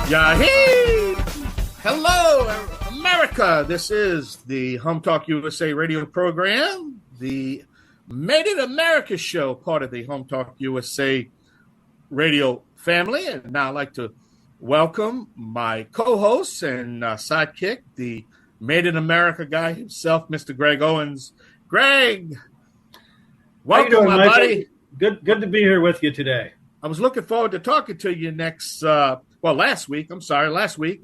Yahee! Hello, America. This is the HomeTalkUSA radio program, the Made in America show, part of the HomeTalkUSA radio family. And now I'd like to welcome my co-host and sidekick, the Made in America guy himself, Mr. Greg Owens. Greg, welcome, doing, my Michael? buddy. Good to be here with you today. I was looking forward to talking to you last week,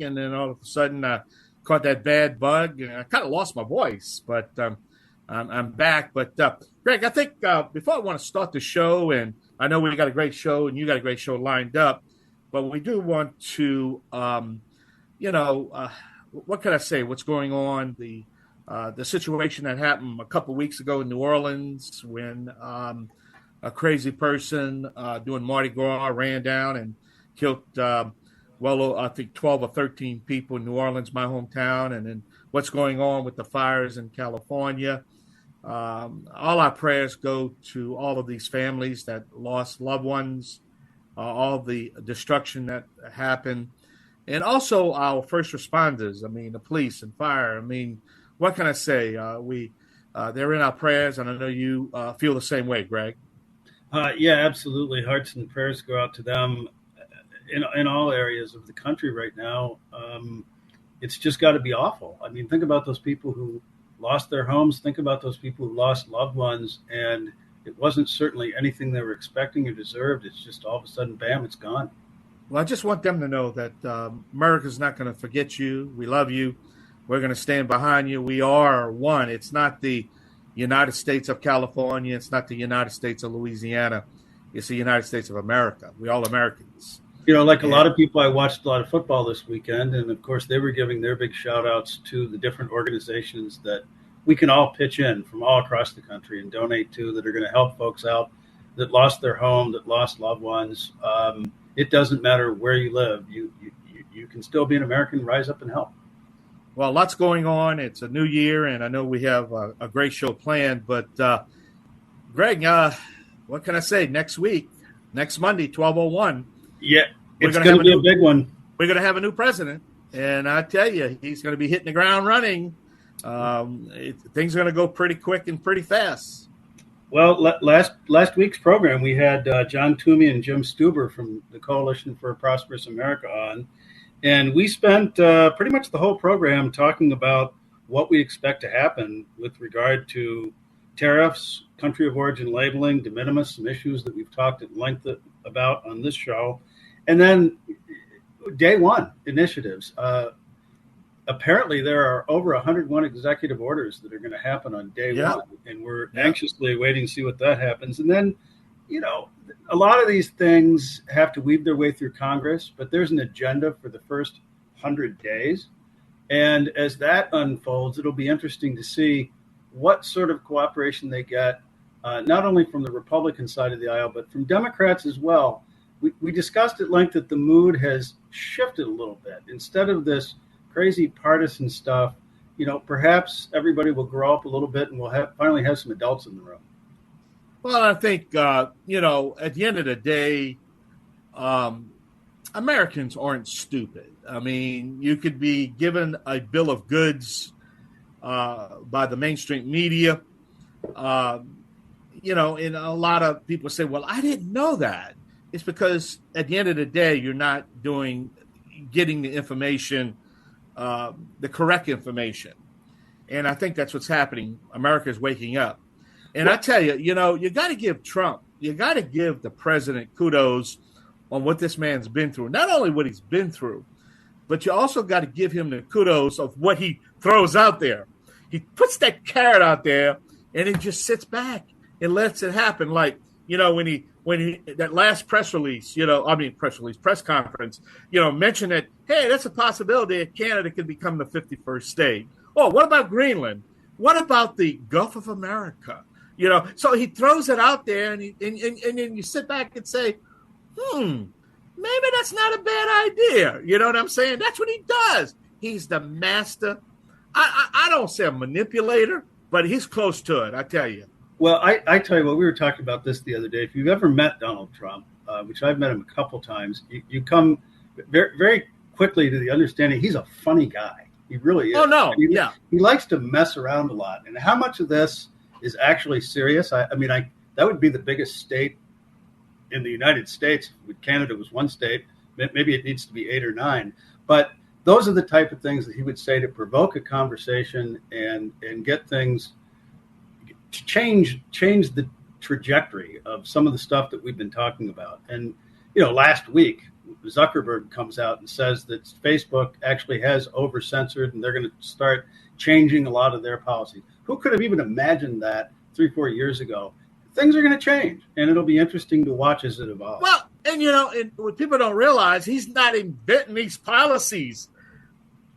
and then all of a sudden caught that bad bug, and I kind of lost my voice, but I'm back. But Greg, I think before I want to start the show, and I know we got a great show, and you got a great show lined up, but we do want to, what can I say? What's going on? The situation that happened a couple of weeks ago in New Orleans when a crazy person doing Mardi Gras ran down and killed, I think 12 or 13 people in New Orleans, my hometown, and then what's going on with the fires in California. All our prayers go to all of these families that lost loved ones, all the destruction that happened, and also our first responders. I mean, the police and fire. I mean, what can I say? They're in our prayers, and I know you feel the same way, Greg. Yeah, absolutely. Hearts and prayers go out to them in all areas of the country right now. It's just got to be awful. I mean, think about those people who lost their homes. Think about those people who lost loved ones. And it wasn't certainly anything they were expecting or deserved. It's just all of a sudden, bam, it's gone. Well, I just want them to know that America's not going to forget you. We love you. We're going to stand behind you. We are one. It's not the United States of California. It's not the United States of Louisiana. It's the United States of America. We're all Americans. You know, like a lot of people, I watched a lot of football this weekend, and of course they were giving their big shout outs to the different organizations that we can all pitch in from all across the country and donate to, that are going to help folks out that lost their home, that lost loved ones. It doesn't matter where you live. You can still be an American, rise up and help. Well, lots going on. It's a new year, and I know we have a great show planned. But, Greg, what can I say? Next week, next Monday, 12:01. Yeah, it's going to be a big one. We're going to have a new president, and I tell you, he's going to be hitting the ground running. Things are going to go pretty quick and pretty fast. Well, last week's program, we had John Toomey and Jim Stuber from the Coalition for a Prosperous America on. And we spent pretty much the whole program talking about what we expect to happen with regard to tariffs, country of origin labeling, de minimis, some issues that we've talked at length about on this show. And then day one initiatives. Apparently, there are over 101 executive orders that are going to happen on day one. And we're anxiously waiting to see what that happens. And then, you know, a lot of these things have to weave their way through Congress, but there's an agenda for the first 100 days. And as that unfolds, it'll be interesting to see what sort of cooperation they get, not only from the Republican side of the aisle, but from Democrats as well. We discussed at length that the mood has shifted a little bit. Instead of this crazy partisan stuff, you know, perhaps everybody will grow up a little bit and we'll finally have some adults in the room. Well, I think, at the end of the day, Americans aren't stupid. I mean, you could be given a bill of goods by the mainstream media, and a lot of people say, well, I didn't know that. It's because at the end of the day, you're not getting the information, the correct information. And I think that's what's happening. America is waking up. And I tell you, you got to give Trump, you got to give the president kudos on what this man's been through. Not only what he's been through, but you also got to give him the kudos of what he throws out there. He puts that carrot out there and he just sits back and lets it happen. Like, when he that last press conference, mentioned that, hey, that's a possibility that Canada could become the 51st state. Oh, what about Greenland? What about the Gulf of America? So he throws it out there, and then you sit back and say, maybe that's not a bad idea. You know what I'm saying? That's what he does. He's the master. I don't say a manipulator, but he's close to it, I tell you. Well, I tell you what, we were talking about this the other day. If you've ever met Donald Trump, which I've met him a couple times, you come very, very quickly to the understanding he's a funny guy. He really is. Oh, no. Yeah. He likes to mess around a lot. And how much of this is actually serious? I mean, that would be the biggest state in the United States. Canada was one state. Maybe it needs to be 8 or 9. But those are the type of things that he would say to provoke a conversation and get things to change the trajectory of some of the stuff that we've been talking about. And, last week, Zuckerberg comes out and says that Facebook actually has over-censored and they're going to start changing a lot of their policies. Who could have even imagined that 3-4 years ago? Things are going to change, and it'll be interesting to watch as it evolves. Well, and and what people don't realize, he's not inventing these policies.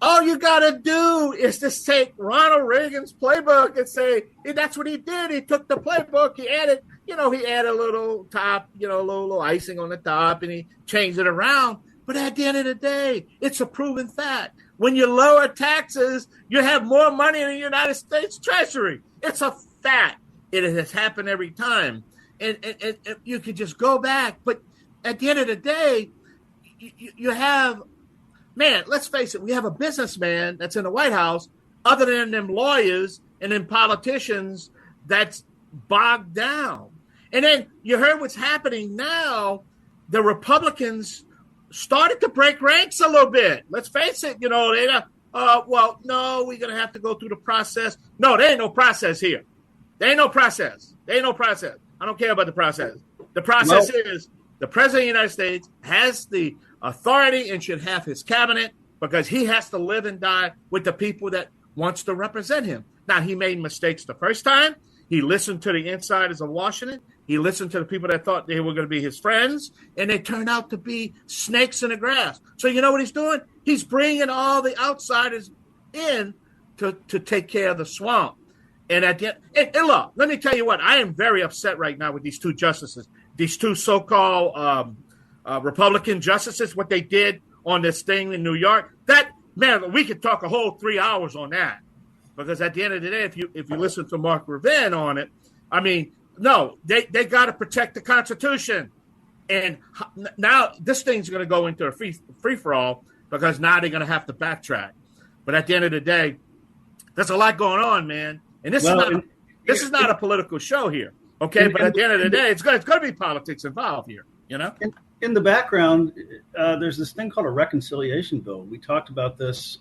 All you got to do is just take Ronald Reagan's playbook and say, that's what he did. He took the playbook, he added a little top, a little icing on the top, and he changed it around. But at the end of the day, it's a proven fact. When you lower taxes, you have more money in the United States Treasury. It's a fact. It has happened every time. And you could just go back. But at the end of the day, you have, man, let's face it, we have a businessman that's in the White House, other than them lawyers and them politicians, that's bogged down. And then you heard what's happening now. The Republicans started to break ranks a little bit. Let's face it, no, we're going to have to go through the process. No, there ain't no process here. There ain't no process. I don't care about the process. The process is the President of the United States has the authority and should have his cabinet because he has to live and die with the people that wants to represent him. Now, he made mistakes the first time. He listened to the insiders of Washington. He listened to the people that thought they were going to be his friends, and they turned out to be snakes in the grass. So you know what he's doing? He's bringing all the outsiders in to take care of the swamp. And at the end, and look, let me tell you what, I am very upset right now with these two justices, these two so-called Republican justices, what they did on this thing in New York. That, man, we could talk a whole 3 hours on that. Because at the end of the day, if you listen to Mark Levin on it, I mean, no, they got to protect the Constitution. And now this thing's going to go into a free-for-all because now they're going to have to backtrack. But at the end of the day, there's a lot going on, man. And this is not a political show here, okay? But at the end of the day, it's going to be politics involved here, In the background, there's this thing called a reconciliation bill. We talked about this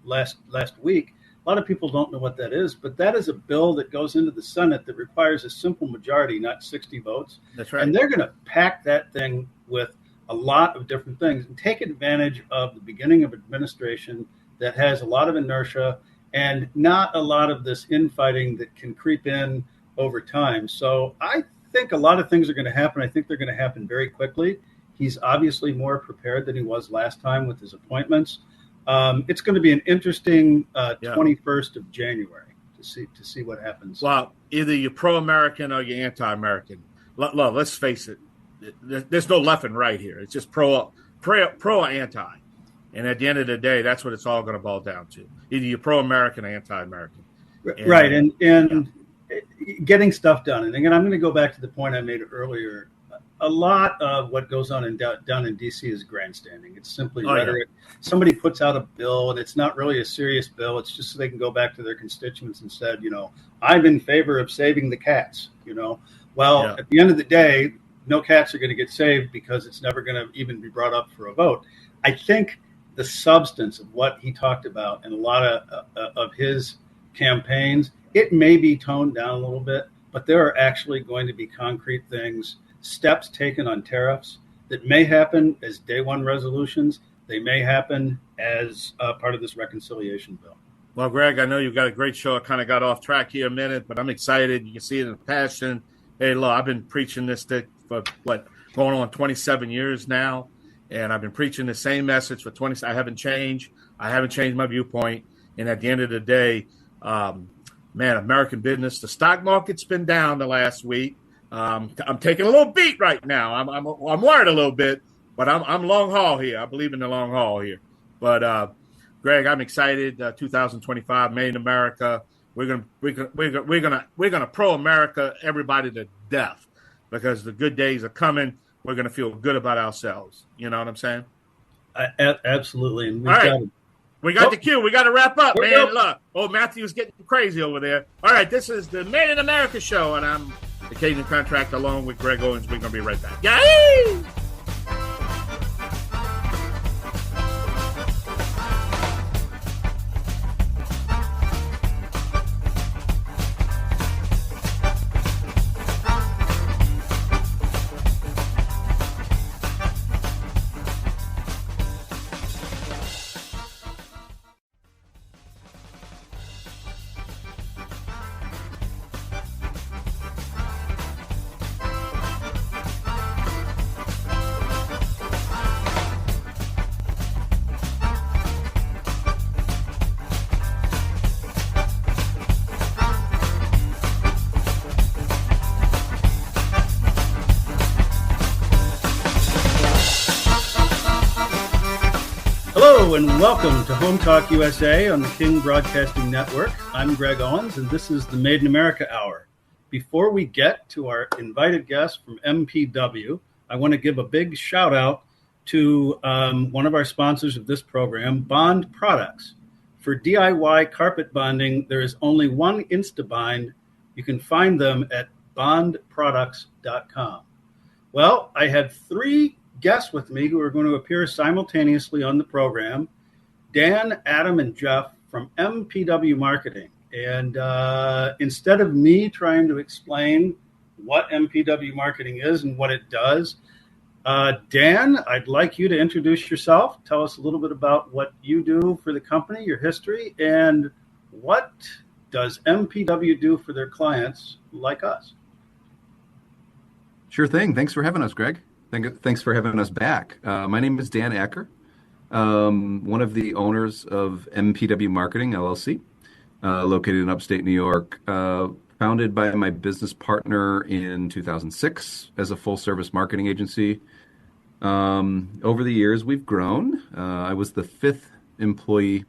last week. A lot of people don't know what that is, but that is a bill that goes into the Senate that requires a simple majority, not 60 votes. That's right. And they're going to pack that thing with a lot of different things and take advantage of the beginning of administration that has a lot of inertia and not a lot of this infighting that can creep in over time. So I think a lot of things are going to happen. I think they're going to happen very quickly. He's obviously more prepared than he was last time with his appointments. It's going to be an interesting 21st of January to see what happens. Well, either you're pro-American or you're anti-American. Let's face it. There's no left and right here. It's just pro or anti. And at the end of the day, that's what it's all going to boil down to. Either you're pro-American or anti-American. Right. And getting stuff done. And again, I'm going to go back to the point I made earlier. A lot of what goes on down in D.C. is grandstanding. It's simply rhetoric. Yeah. Somebody puts out a bill, and it's not really a serious bill. It's just so they can go back to their constituents and said, I'm in favor of saving the cats. Well, at the end of the day, no cats are going to get saved because it's never going to even be brought up for a vote. I think the substance of what he talked about in a lot of his campaigns, it may be toned down a little bit, but there are actually going to be concrete things, steps taken on tariffs that may happen as day one resolutions. They may happen as part of this reconciliation bill. Well, Greg, I know you've got a great show. I kind of got off track here a minute, but I'm excited. You can see it in the passion. Hey, look, I've been preaching this for going on 27 years now, and I've been preaching the same message for 20. I haven't changed. I haven't changed my viewpoint. And at the end of the day, man, American business, the stock market's been down the last week. I'm taking a little beat right now. I'm worried a little bit, but I'm long haul here. I believe in the long haul here. But Greg, I'm excited. 2025, Made in America. We're gonna pro America everybody to death because the good days are coming. We're gonna feel good about ourselves. You know what I'm saying? Absolutely. And All we've right. got We got the cue. We got to wrap up, man. Nope. Look. Oh, Matthew's getting crazy over there. All right. This is the Made in America show, and I'm the Canadian Contract along with Greg Owens. We're going to be right back. Yay! Hello and welcome to HomeTalkUSA on the King Broadcasting Network. I'm Greg Owens, and this is the Made in America Hour. Before we get to our invited guest from MPW, I want to give a big shout out to one of our sponsors of this program, Bond Products. For DIY carpet bonding, there is only one InstaBind. You can find them at bondproducts.com. Well, I had three guests with me who are going to appear simultaneously on the program: Dan, Adam, and Jeff from MPW Marketing. And instead of me trying to explain what MPW Marketing is and what it does, Dan, I'd like you to introduce yourself. Tell us a little bit about what you do for the company, your history, and what does MPW do for their clients like us? Sure thing. Thanks for having us, Greg. Thanks for having us back. My name is Dan Acker, one of the owners of MPW Marketing, LLC, located in upstate New York, founded by my business partner in 2006 as a full-service marketing agency. Over the years, we've grown. I was the fifth employee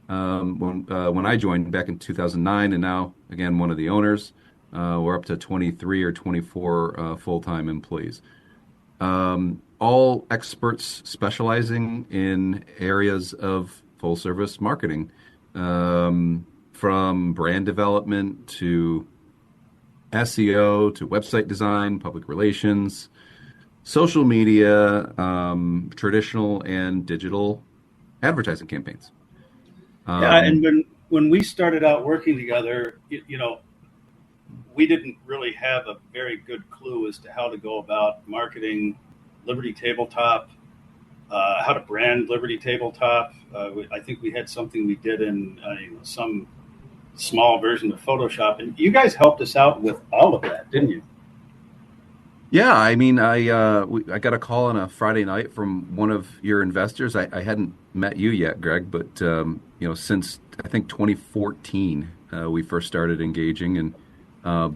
when I joined back in 2009, and now, again, one of the owners. We're up to 23 or 24 full-time employees. All experts specializing in areas of full-service marketing, from brand development to SEO to website design, public relations, social media, traditional and digital advertising campaigns. And when we started out working together, we didn't really have a very good clue as to how to go about marketing Liberty Tabletop, how to brand Liberty Tabletop. I think we had something we did in some small version of Photoshop, and you guys helped us out with all of that, didn't you? Yeah, I mean, I got a call on a Friday night from one of your investors. I hadn't met you yet, Greg, but since I think 2014, we first started engaging, and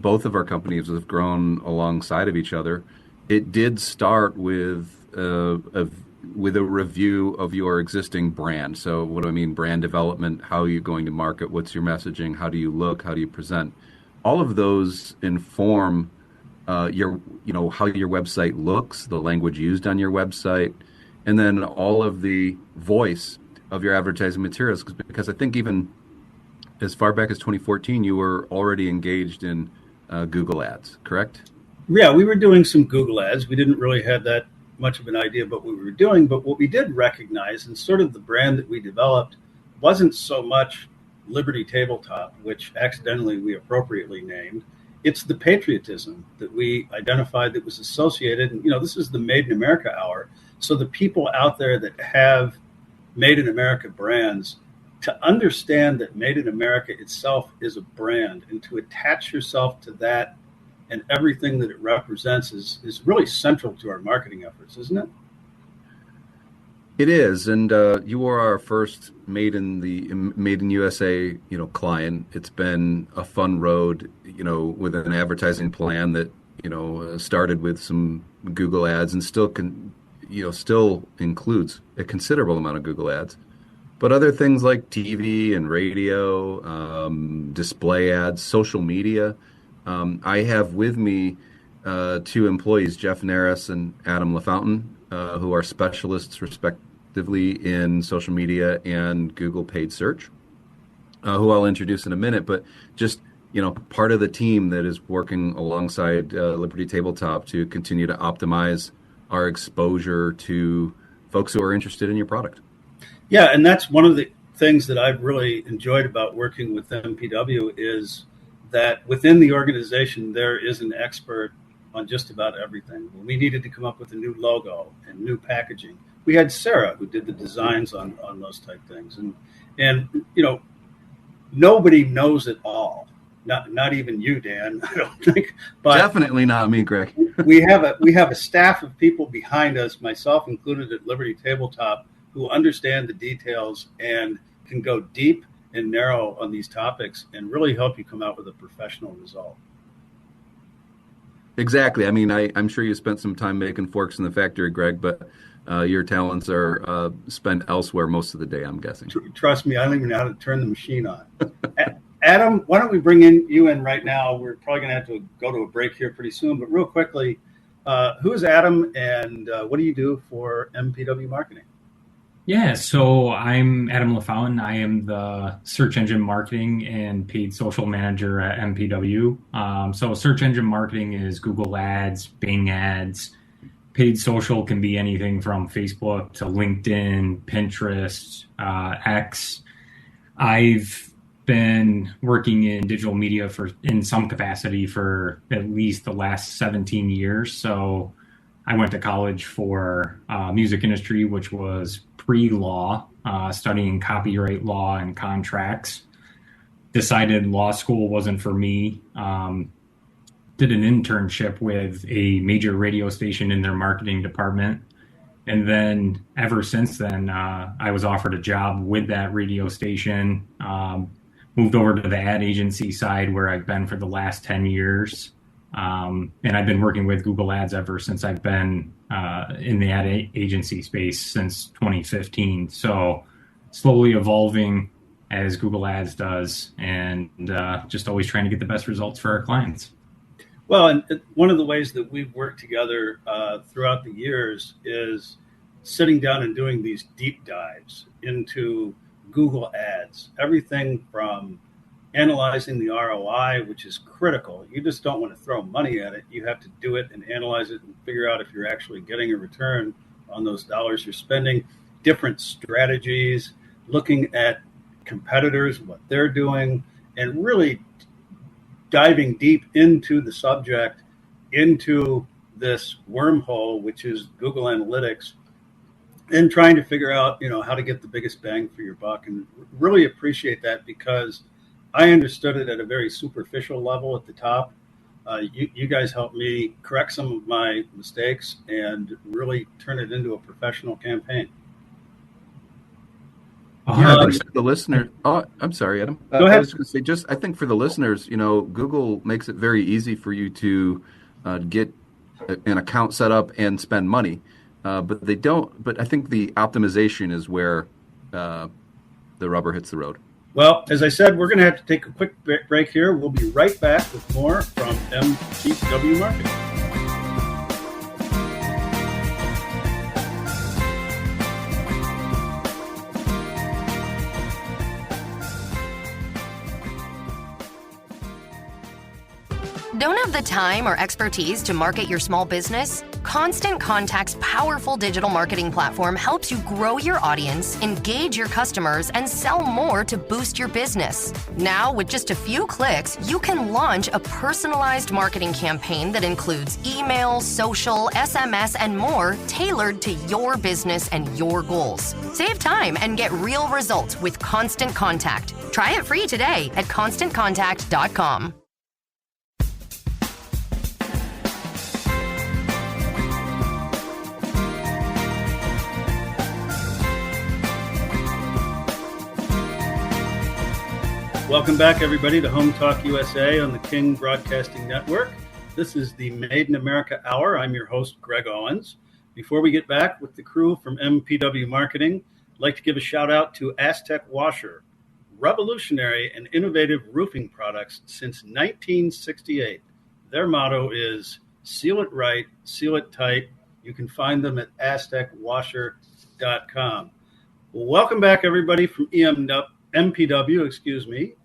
both of our companies have grown alongside of each other. It did start with a review of your existing brand. So what do I mean? Brand development. How are you going to market? What's your messaging? How do you look? How do you present? All of those inform how your website looks, the language used on your website, and then all of the voice of your advertising materials. Because I think even as far back as 2014, you were already engaged in Google Ads, correct? Yeah, we were doing some Google Ads. We didn't really have that much of an idea of what we were doing, but what we did recognize, and sort of the brand that we developed, wasn't so much Liberty Tabletop, which accidentally we appropriately named. It's the patriotism that we identified that was associated. And, this is the Made in America Hour. So the people out there that have Made in America brands, to understand that Made in America itself is a brand, and to attach yourself to that and everything that it represents is really central to our marketing efforts, isn't it? It is, and you were our first Made in USA, client. It's been a fun road, with an advertising plan that started with some Google Ads and still includes a considerable amount of Google Ads, but other things like TV and radio, display ads, social media. I have with me two employees, Jeff Narus and Adam Lafountain, who are specialists actively in social media and Google paid search, who I'll introduce in a minute, but just, part of the team that is working alongside Liberty Tabletop to continue to optimize our exposure to folks who are interested in your product. Yeah, and that's one of the things that I've really enjoyed about working with MPW is that within the organization, there is an expert on just about everything. When we needed to come up with a new logo and new packaging, we had Sarah who did the designs on those type things. And nobody knows it all. Not even you, Dan, I don't think. But definitely not me, Greg. we have a staff of people behind us, myself included at Liberty Tabletop, who understand the details and can go deep and narrow on these topics and really help you come out with a professional result. Exactly. I mean, I'm sure you spent some time making forks in the factory, Greg, but your talents are spent elsewhere most of the day, I'm guessing. Trust me, I don't even know how to turn the machine on. Adam, why don't we bring you in right now? We're probably going to have to go to a break here pretty soon, but real quickly, who is Adam and what do you do for MPW Marketing? Yeah, so I'm Adam Lefountain. I am the search engine marketing and paid social manager at MPW. So search engine marketing is Google Ads, Bing Ads. Paid social can be anything from Facebook to LinkedIn, Pinterest, X. I've been working in digital media in some capacity for at least the last 17 years. So I went to college for music industry, which was pre-law, studying copyright law and contracts. Decided law school wasn't for me. Did an internship with a major radio station in their marketing department. And then ever since then, I was offered a job with that radio station, moved over to the ad agency side where I've been for the last 10 years. And I've been working with Google Ads ever since I've been in the ad agency space since 2015. So slowly evolving as Google Ads does and just always trying to get the best results for our clients. Well, and one of the ways that we've worked together throughout the years is sitting down and doing these deep dives into Google Ads, everything from analyzing the ROI, which is critical. You just don't want to throw money at it. You have to do it and analyze it and figure out if you're actually getting a return on those dollars you're spending, different strategies, looking at competitors, what they're doing, and really diving deep into the subject, into this wormhole, which is Google Analytics, and trying to figure out, how to get the biggest bang for your buck. And really appreciate that because I understood it at a very superficial level at the top. You guys helped me correct some of my mistakes and really turn it into a professional campaign. Yeah, I think for the listener. Oh, I'm sorry, Adam. Go ahead. I was going to say, I think for the listeners, Google makes it very easy for you to get an account set up and spend money, but they don't. But I think the optimization is where the rubber hits the road. Well, as I said, we're going to have to take a quick break here. We'll be right back with more from MPW Marketing. Don't have the time or expertise to market your small business? Constant Contact's powerful digital marketing platform helps you grow your audience, engage your customers, and sell more to boost your business. Now, with just a few clicks, you can launch a personalized marketing campaign that includes email, social, SMS, and more tailored to your business and your goals. Save time and get real results with Constant Contact. Try it free today at ConstantContact.com. Welcome back, everybody, to HomeTalkUSA on the King Broadcasting Network. This is the Made in America Hour. I'm your host, Greg Owens. Before we get back with the crew from MPW Marketing, I'd like to give a shout out to Aztec Washer, revolutionary and innovative roofing products since 1968. Their motto is seal it right, seal it tight. You can find them at aztecwasher.com. MPW.com. Welcome back, everybody, from MPW,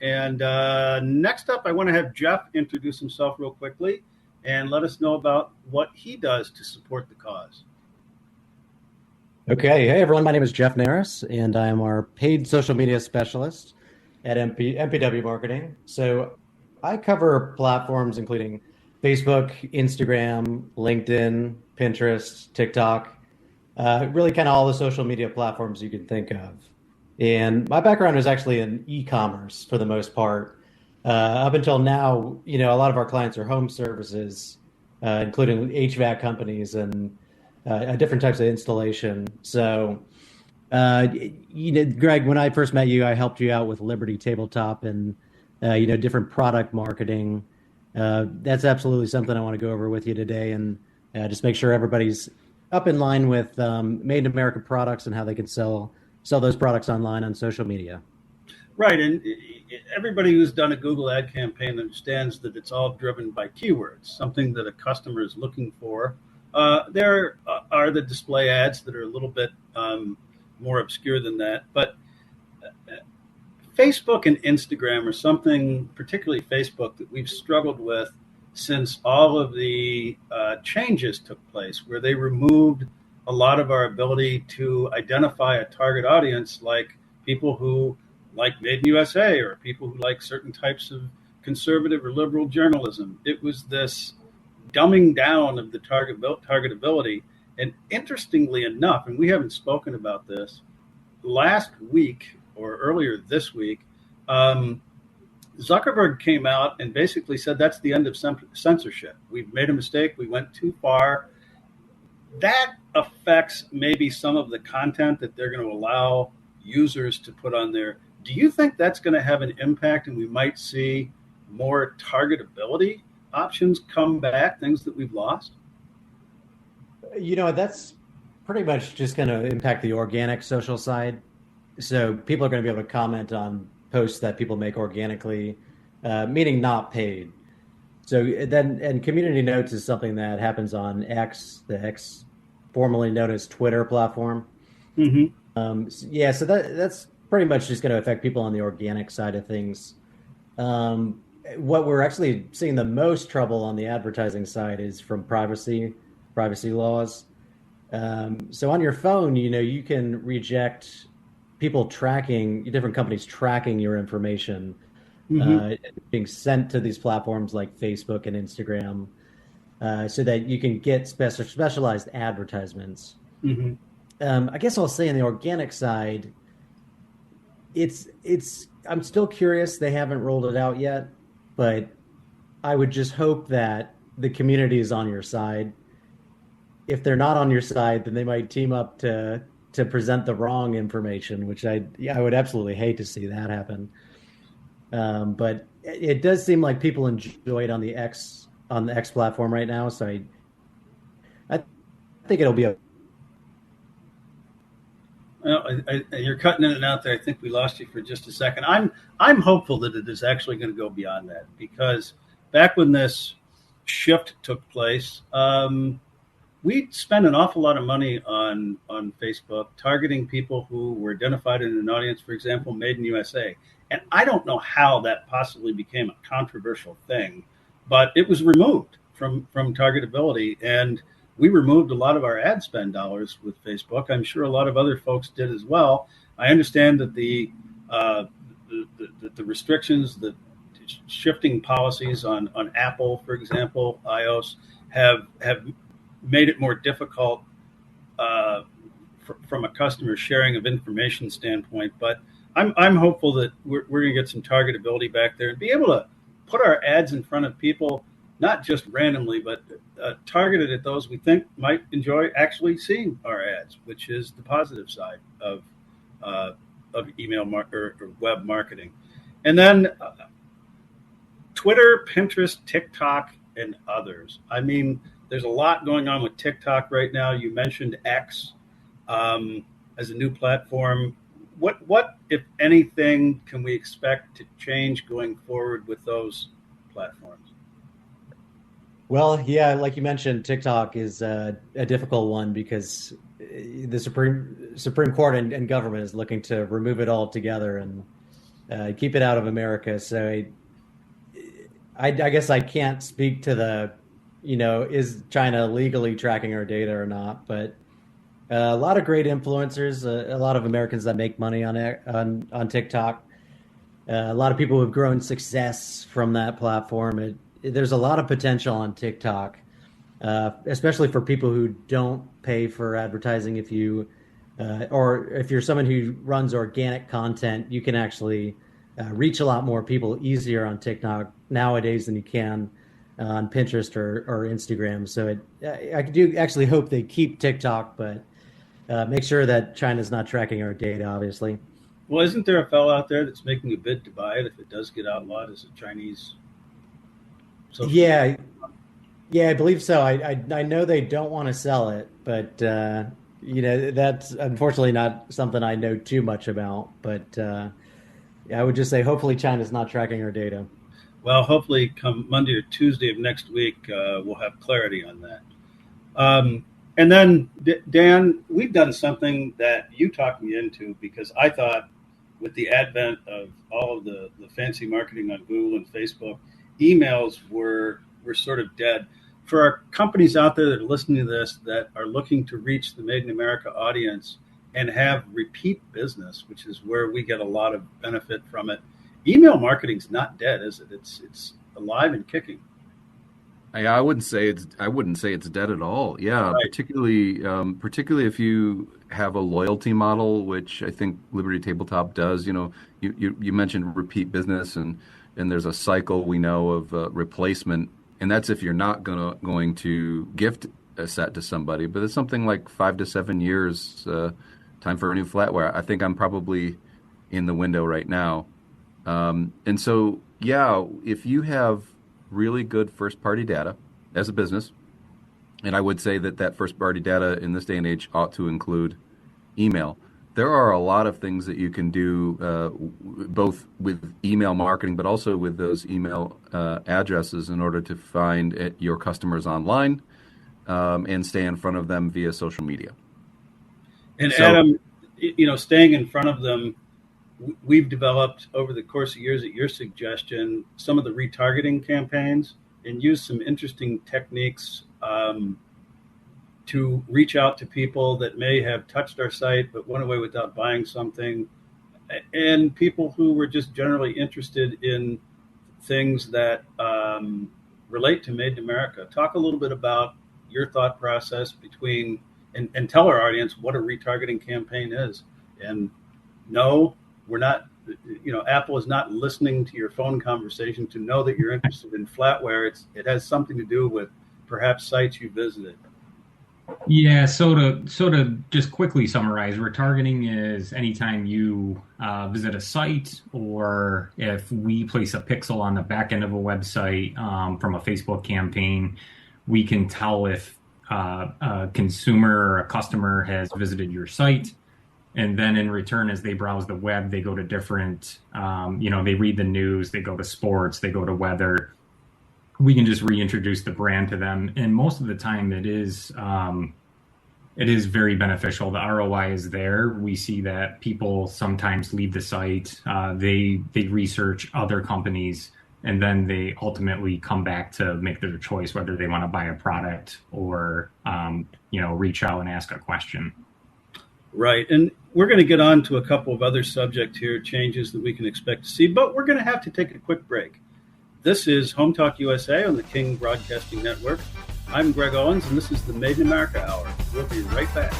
And next up, I want to have Jeff introduce himself real quickly and let us know about what he does to support the cause. Okay. Hey, everyone. My name is Jeff Narus, and I am our paid social media specialist at MPW Marketing. So I cover platforms including Facebook, Instagram, LinkedIn, Pinterest, TikTok, really kind of all the social media platforms you can think of. And my background is actually in e-commerce for the most part. Up until now, a lot of our clients are home services, including HVAC companies and different types of installation. So, Greg, when I first met you, I helped you out with Liberty Tabletop and, different product marketing. That's absolutely something I want to go over with you today and just make sure everybody's up in line with Made in America products and how they can sell those products online on social media. Right. And everybody who's done a Google ad campaign understands that it's all driven by keywords, something that a customer is looking for. There are the display ads that are a little bit more obscure than that. But Facebook and Instagram are something, particularly Facebook, that we've struggled with since all of the changes took place, where they removed a lot of our ability to identify a target audience, like people who like Made in USA or people who like certain types of conservative or liberal journalism. It was this dumbing down of the targetability. And interestingly enough, and we haven't spoken about this, last week or earlier this week, Zuckerberg came out and basically said that's the end of censorship. We've made a mistake. We went too far. That affects maybe some of the content that they're going to allow users to put on there. Do you think that's going to have an impact and we might see more targetability options come back, things that we've lost? That's pretty much just going to impact the organic social side. So people are going to be able to comment on posts that people make organically, meaning not paid. So then, and community notes is something that happens on X, the X formerly known as Twitter platform. Mm-hmm. So that's pretty much just going to affect people on the organic side of things. What we're actually seeing the most trouble on the advertising side is from privacy laws. So on your phone, you can reject people tracking, different companies tracking your information, being sent to these platforms like Facebook and Instagram, so that you can get specialized advertisements. Mm-hmm. I guess I'll say on the organic side, I'm still curious. They haven't rolled it out yet, but I would just hope that the community is on your side. If they're not on your side, then they might team up to present the wrong information, which I would absolutely hate to see that happen. But it does seem like people enjoy it on the X platform right now. So I think it'll be a. You're cutting in and out there. I think we lost you for just a second. I'm hopeful that it is actually going to go beyond that, because back when this shift took place, we spent an awful lot of money on Facebook targeting people who were identified in an audience, for example, Made in USA. And I don't know how that possibly became a controversial thing, but it was removed from targetability. And we removed a lot of our ad spend dollars with Facebook. I'm sure a lot of other folks did as well. I understand that the restrictions, the shifting policies on Apple, for example, iOS, have made it more difficult from a customer sharing of information standpoint. But I'm hopeful that we're going to get some targetability back there and be able to put our ads in front of people, not just randomly, but targeted at those we think might enjoy actually seeing our ads, which is the positive side of email or web marketing. And then Twitter, Pinterest, TikTok, and others. I mean, there's a lot going on with TikTok right now. You mentioned X as a new platform. What, if anything, can we expect to change going forward with those platforms? Well, yeah, like you mentioned, TikTok is a difficult one because the Supreme Court and government is looking to remove it all together and keep it out of America. So I guess I can't speak to the, is China legally tracking our data or not? But a lot of great influencers, a lot of Americans that make money on TikTok. A lot of people who have grown success from that platform. There's a lot of potential on TikTok, especially for people who don't pay for advertising. If you're someone who runs organic content, you can actually reach a lot more people easier on TikTok nowadays than you can on Pinterest or Instagram. So I do actually hope they keep TikTok, but make sure that China's not tracking our data, obviously. Well, isn't there a fellow out there that's making a bid to buy it if it does get outlawed as a Chinese social media? Yeah, I believe so. I know they don't want to sell it, but that's unfortunately not something I know too much about. But I would just say hopefully China's not tracking our data. Well, hopefully come Monday or Tuesday of next week, we'll have clarity on that. And then, Dan, we've done something that you talked me into, because I thought with the advent of all of the fancy marketing on Google and Facebook, emails were sort of dead. For our companies out there that are listening to this that are looking to reach the Made in America audience and have repeat business, which is where we get a lot of benefit from it, email marketing's not dead, is it? It's alive and kicking. I wouldn't say it's dead at all. Yeah, right. Particularly if you have a loyalty model, which I think Liberty Tabletop does. You mentioned repeat business, and there's a cycle we know of replacement, and that's if you're not going to gift a set to somebody, but it's something like 5 to 7 years. Time for a new flatware. I think I'm probably in the window right now, and so yeah, if you have really good first-party data as a business, and I would say that first-party data in this day and age ought to include email. There are a lot of things that you can do, both with email marketing, but also with those email addresses in order to find your customers online and stay in front of them via social media. And so, Adam, staying in front of them, we've developed over the course of years at your suggestion some of the retargeting campaigns and used some interesting techniques to reach out to people that may have touched our site but went away without buying something, and people who were just generally interested in things that relate to Made in America. Talk a little bit about your thought process between, and tell our audience what a retargeting campaign is. And no, we're not, Apple is not listening to your phone conversation to know that you're interested in flatware. It has something to do with perhaps sites you visited. Yeah, so to just quickly summarize, retargeting is anytime you visit a site, or if we place a pixel on the back end of a website from a Facebook campaign, we can tell if a consumer or a customer has visited your site. And then in return, as they browse the web, they go to different, they read the news, they go to sports, they go to weather. We can just reintroduce the brand to them. And most of the time it is very beneficial. The ROI is there. We see that people sometimes leave the site, they research other companies, and then they ultimately come back to make their choice, whether they want to buy a product or, reach out and ask a question. Right. And we're going to get on to a couple of other subjects here, changes that we can expect to see, but we're going to have to take a quick break. This is Home Talk USA on the King Broadcasting Network. I'm Greg Owens, and this is the Made in America Hour. We'll be right back.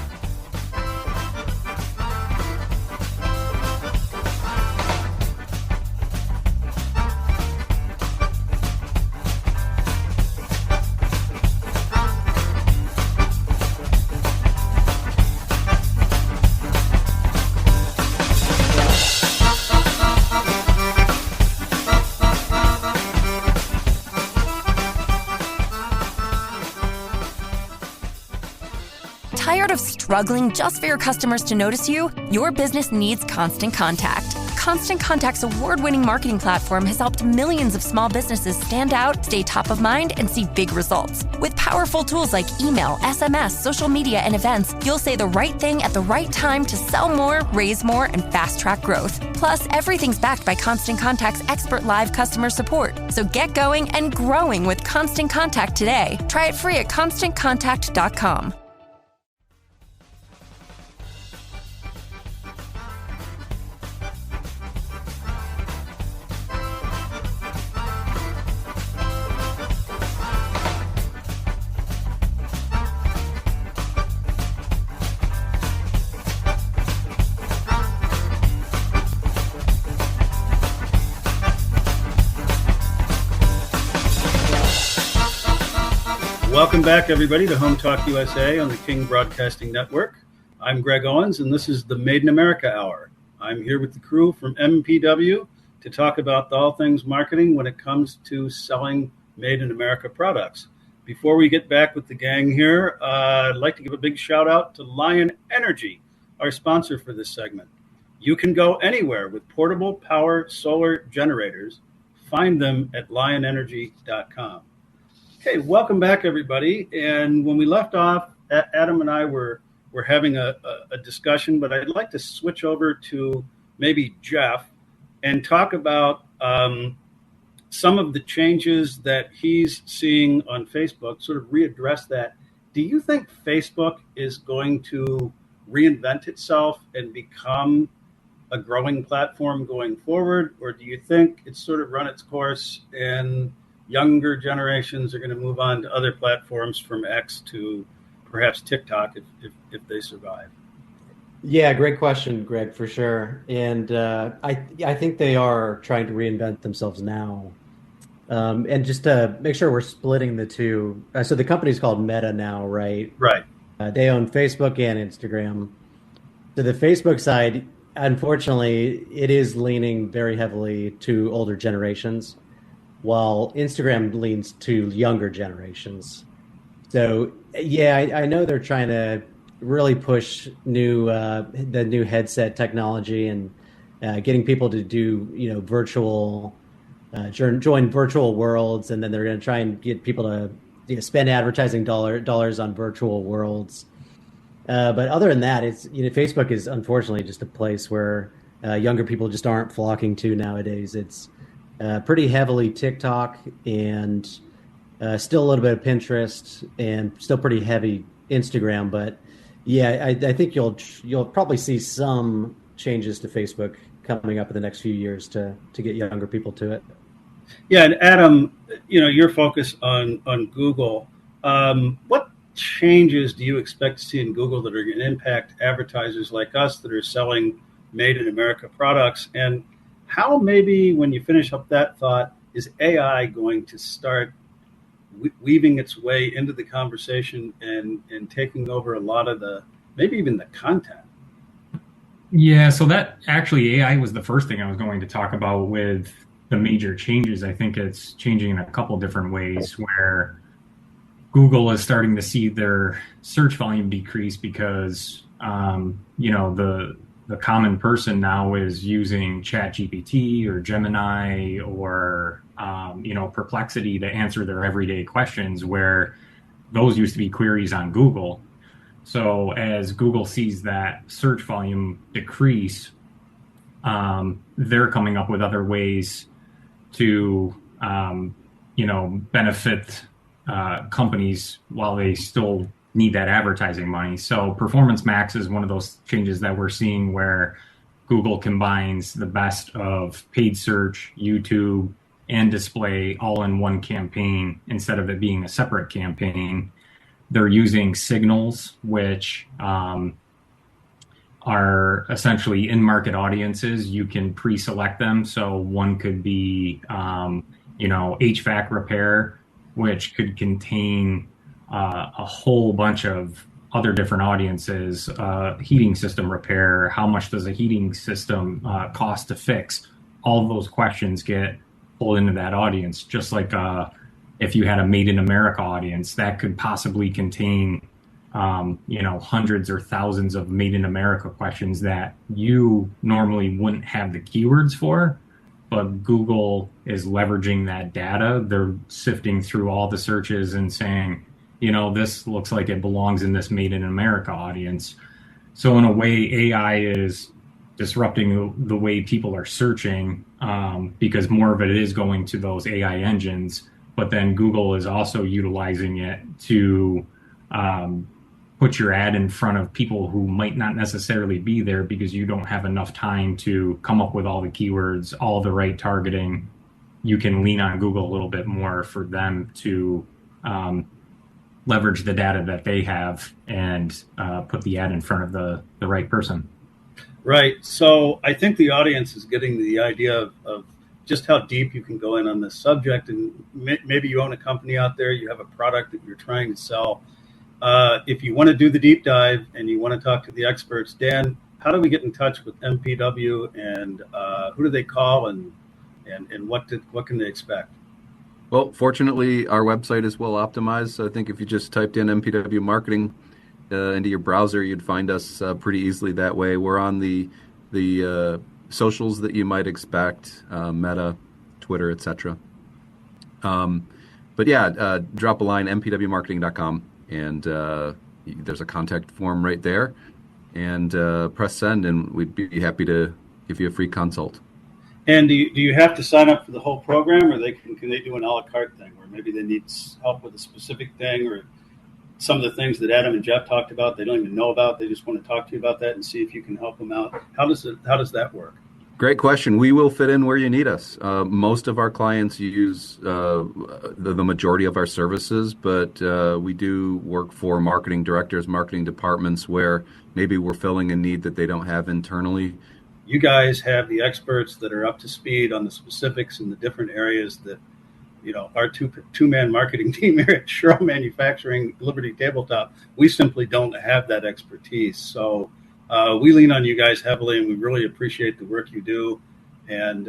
Tired of struggling just for your customers to notice you? Your business needs Constant Contact. Constant Contact's award-winning marketing platform has helped millions of small businesses stand out, stay top of mind, and see big results. With powerful tools like email, SMS, social media, and events, you'll say the right thing at the right time to sell more, raise more, and fast-track growth. Plus, everything's backed by Constant Contact's expert live customer support. So get going and growing with Constant Contact today. Try it free at ConstantContact.com. Welcome back, everybody, to HomeTalkUSA on the King Broadcasting Network. I'm Greg Owens, and this is the Made in America Hour. I'm here with the crew from MPW to talk about all things marketing when it comes to selling Made in America products. Before we get back with the gang here, I'd like to give a big shout out to Lion Energy, our sponsor for this segment. You can go anywhere with portable power solar generators. Find them at lionenergy.com. Okay, welcome back, everybody. And when we left off, Adam and I were having a discussion, but I'd like to switch over to maybe Jeff and talk about some of the changes that he's seeing on Facebook, sort of readdress that. Do you think Facebook is going to reinvent itself and become a growing platform going forward? Or do you think it's sort of run its course and younger generations are going to move on to other platforms from X to perhaps TikTok if they survive? Yeah, great question, Greg, for sure. And I think they are trying to reinvent themselves now. And just to make sure we're splitting the two. So the company's called Meta now, right? Right. They own Facebook and Instagram. So the Facebook side, unfortunately, it is leaning very heavily to older generations, while Instagram leans to younger generations. So, yeah, I know they're trying to really push the new headset technology and getting people to do, virtual, join virtual worlds, and then they're going to try and get people to spend advertising dollars on virtual worlds. But other than that, it's Facebook is unfortunately just a place where younger people just aren't flocking to nowadays. It's pretty heavily TikTok and still a little bit of Pinterest and still pretty heavy Instagram. But yeah, I think you'll probably see some changes to Facebook coming up in the next few years to get younger people to it. Yeah, and Adam, your focus on Google. What changes do you expect to see in Google that are going to impact advertisers like us that are selling Made in America products? And how, maybe when you finish up that thought, is AI going to start weaving its way into the conversation and taking over a lot of maybe even the content? Yeah, so that actually AI was the first thing I was going to talk about with the major changes. I think it's changing in a couple different ways where Google is starting to see their search volume decrease because, the common person now is using ChatGPT or Gemini or, Perplexity to answer their everyday questions, where those used to be queries on Google. So as Google sees that search volume decrease, they're coming up with other ways to, benefit companies while they still need that advertising money. So Performance Max is one of those changes that we're seeing where Google combines the best of paid search, YouTube, and display all in one campaign instead of it being a separate campaign. They're using signals, which are essentially in-market audiences. You can pre-select them. So one could be, HVAC repair, which could contain a whole bunch of other different audiences, heating system repair, how much does a heating system cost to fix? All of those questions get pulled into that audience, just like if you had a Made in America audience, that could possibly contain hundreds or thousands of Made in America questions that you normally wouldn't have the keywords for, but Google is leveraging that data. They're sifting through all the searches and saying, this looks like it belongs in this Made in America audience. So in a way, AI is disrupting the way people are searching, because more of it is going to those AI engines, but then Google is also utilizing it to put your ad in front of people who might not necessarily be there because you don't have enough time to come up with all the keywords, all the right targeting. You can lean on Google a little bit more for them to leverage the data that they have and put the ad in front of the right person. Right. So I think the audience is getting the idea of just how deep you can go in on this subject. And maybe you own a company out there, you have a product that you're trying to sell. If you want to do the deep dive and you want to talk to the experts, Dan, how do we get in touch with MPW, and who do they call, and what can they expect? Well, fortunately, our website is well optimized. So I think if you just typed in MPW Marketing into your browser, you'd find us pretty easily that way. We're on the socials that you might expect, Meta, Twitter, etc. But yeah, drop a line, mpwmarketing.com, and there's a contact form right there. And press send, and we'd be happy to give you a free consult. And do you have to sign up for the whole program, or can they do an a la carte thing where maybe they need help with a specific thing, or some of the things that Adam and Jeff talked about they don't even know about? They just want to talk to you about that and see if you can help them out. How does that work? Great question. We will fit in where you need us. Most of our clients use the majority of our services, but we do work for marketing directors, marketing departments where maybe we're filling a need that they don't have internally. You guys have the experts that are up to speed on the specifics in the different areas that, our two-man marketing team here at Sherrill Manufacturing, Liberty Tabletop, we simply don't have that expertise. So we lean on you guys heavily, and we really appreciate the work you do, and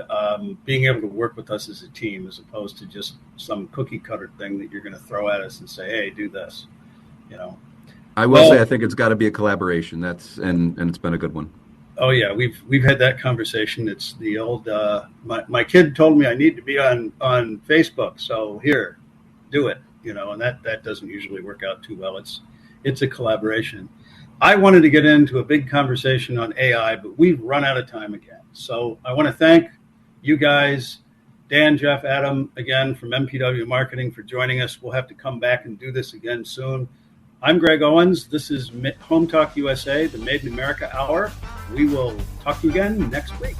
being able to work with us as a team as opposed to just some cookie cutter thing that you're going to throw at us and say, hey, do this. I will say I think it's got to be a collaboration. And it's been a good one. Oh yeah, we've had that conversation. It's the old my kid told me I need to be on Facebook, so here, do it. And that doesn't usually work out too well. It's a collaboration. I wanted to get into a big conversation on AI, but we've run out of time again. So I want to thank you guys, Dan, Jeff, Adam, again from MPW Marketing, for joining us. We'll have to come back and do this again soon. I'm Greg Owens. This is HomeTalkUSA, the Made in America Hour. We will talk to you again next week.